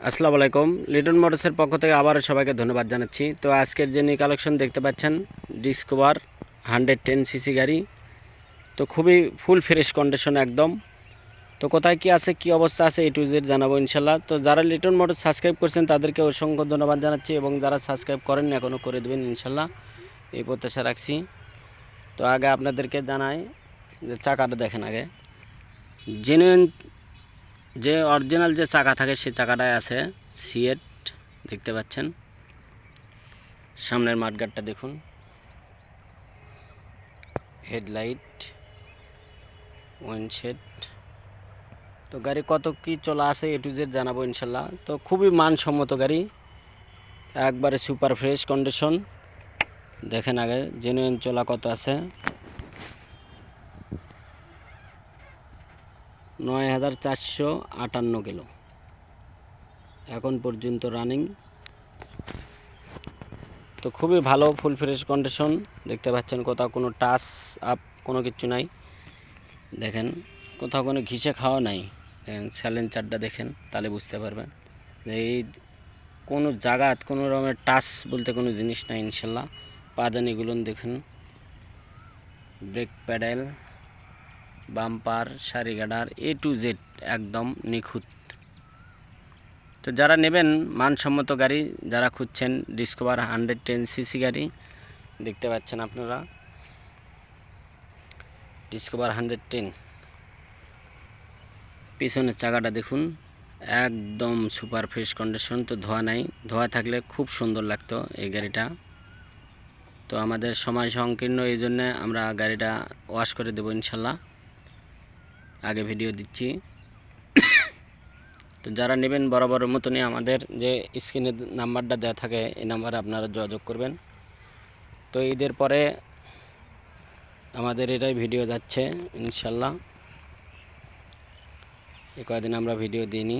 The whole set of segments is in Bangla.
আসসালামু আলাইকুম। লিটন মোটরসের পক্ষ থেকে আবারও সবাইকে ধন্যবাদ জানাচ্ছি। তো আজকের যে নিউ কালেকশন দেখতে পাচ্ছেন ডিসকভার 110 সিসি গাড়ি, তো খুবই ফুল ফ্রেশ কন্ডিশন একদম। তো কোথায় কি আছে, কি অবস্থা আছে, A to Z জানাবো ইনশাল্লাহ। তো যারা লিটন মোটর সাবস্ক্রাইব করছেন তাদেরকে অসংখ্য ধন্যবাদ জানাচ্ছি, এবং যারা সাবস্ক্রাইব করেন এখনও করে দেবেন ইনশাল্লাহ, এই প্রত্যাশা রাখছি। তো আগে আপনাদেরকে জানাই যে চাকাটা দেখেন আগে, জেনুইন যে অরিজিনাল যে চাকা থাকে সেই চাকাটায় আছে সিয়েট, দেখতে পাচ্ছেন। সামনের মাঠগার্ডটা দেখুন, হেডলাইট, উইন্ডশেড। তো গাড়ি কত কি চলা আছে A to Z জানাবো ইনশাল্লাহ। তো খুবই মানসম্মত গাড়ি, একবারে সুপার ফ্রেশ কন্ডিশন। দেখেন আগে জেনুইন চলা কত আছে, 9458 কিলো এখন পর্যন্ত রানিং। তো খুবই ভালো ফুল ফ্রেশ কন্ডিশন, দেখতে পাচ্ছেন। কোথাও কোনো টাচ আপ কোনো কিছু নাই, দেখেন কোথাও কোনো ঘিসে খাওয়া নাই। দেখেন সাইলেন্সারটা দেখেন, তাহলে বুঝতে পারবেন যে এই কোনো জায়গাত কোনো রকমের টাচ বলতে কোনো জিনিস নাই ইনশাল্লাহ। পাদানিগুলো দেখেন, ব্রেক প্যাডেল, বাম্পার, সারি গার্ডার A to Z একদম নিখুঁত। তো যারা নেবেন মানসম্মত গাড়ি, যারা খুঁজছেন ডিসকভার 110 সিসি গাড়ি, দেখতে পাচ্ছেন আপনারা ডিসকভার 110। পিছনের চাকাটা দেখুন, একদম সুপার ফ্রেশ কন্ডিশন। তো ধোয়া নাই, ধোয়া থাকলে খুব সুন্দর লাগতো এই গাড়িটা। তো আমাদের সময় সংকীর্ণ, এই জন্যে আমরা গাড়িটা ওয়াশ করে দেবো ইনশাল্লাহ, আগে ভিডিও দিচ্ছি। তো যারা নেবেন বরাবরের মতনই আমাদের যে স্ক্রিনে নাম্বারটা দেওয়া থাকে এই নাম্বারে আপনারা যোগাযোগ করবেন। তো ঈদের পরে আমাদের এটাই ভিডিও যাচ্ছে ইনশাল্লাহ। এই কয়েকদিন আমরা ভিডিও দিইনি।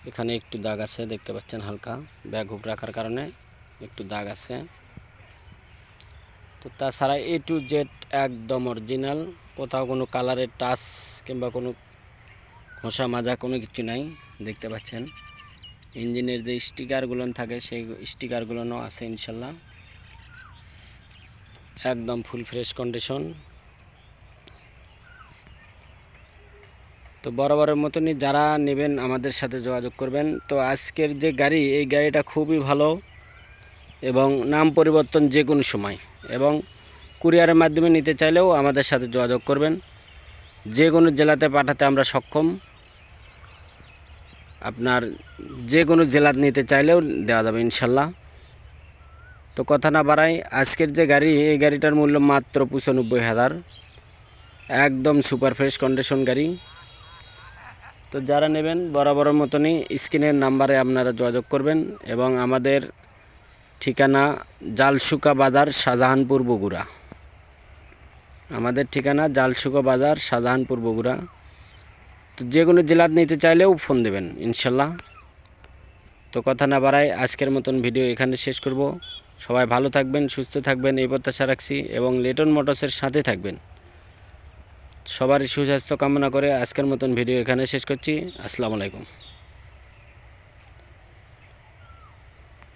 এখানে একটু দাগ আছে, দেখতে পাচ্ছেন, হালকা ব্যাগ হুক রাখার কারণে একটু দাগ আছে। তো তাছাড়া A to Z একদম অরিজিনাল, কোথাও কোনো কালারের টাচ কিংবা কোনো ঘষা মাজা কোনো কিছু নাই, দেখতে পাচ্ছেন। ইঞ্জিনের যে স্টিকারগুলো থাকে সেই স্টিকারগুলোও আছে ইনশাল্লাহ, একদম ফুল ফ্রেশ কন্ডিশন। তো বরাবরের মতনই যারা নেবেন আমাদের সাথে যোগাযোগ করবেন। তো আজকের যে গাড়ি, এই গাড়িটা খুবই ভালো, এবং নাম পরিবর্তন যে কোনো সময়, এবং কুরিয়ারের মাধ্যমে নিতে চাইলেও আমাদের সাথে যোগাযোগ করবেন। যে কোনো জেলাতে পাঠাতে আমরা সক্ষম, আপনার যে কোনো জেলাতে নিতে চাইলেও দেওয়া যাবে ইনশাল্লাহ। তো কথা না বাড়াই, আজকের যে গাড়ি, এই গাড়িটার মূল্য মাত্র 95,000, একদম সুপার ফ্রেশ কন্ডিশন গাড়ি। তো যারা নেবেন বরাবরের মতনই স্ক্রিনের নাম্বারে আপনারা যোগাযোগ করবেন, এবং আমাদের ঠিকানা জালশুকা বাজার, শাহজাহানপুর, বগুড়া। আমাদের ঠিকানা জালশুকা বাজার, শাহজাহানপুর, বগুড়া। তো যে কোনো জেলার নিতে চাইলেও ফোন দেবেন ইনশাল্লাহ। তো কথা না বাড়াই আজকের মতন ভিডিও এখানে শেষ করব। সবাই ভালো থাকবেন, সুস্থ থাকবেন এই প্রত্যাশা রাখছি, এবং লিটন মোটরসের সাথে থাকবেন। সবারই সুস্বাস্থ্য কামনা করে আজকের মতন ভিডিও এখানে শেষ করছি। আসসালামু আলাইকুম।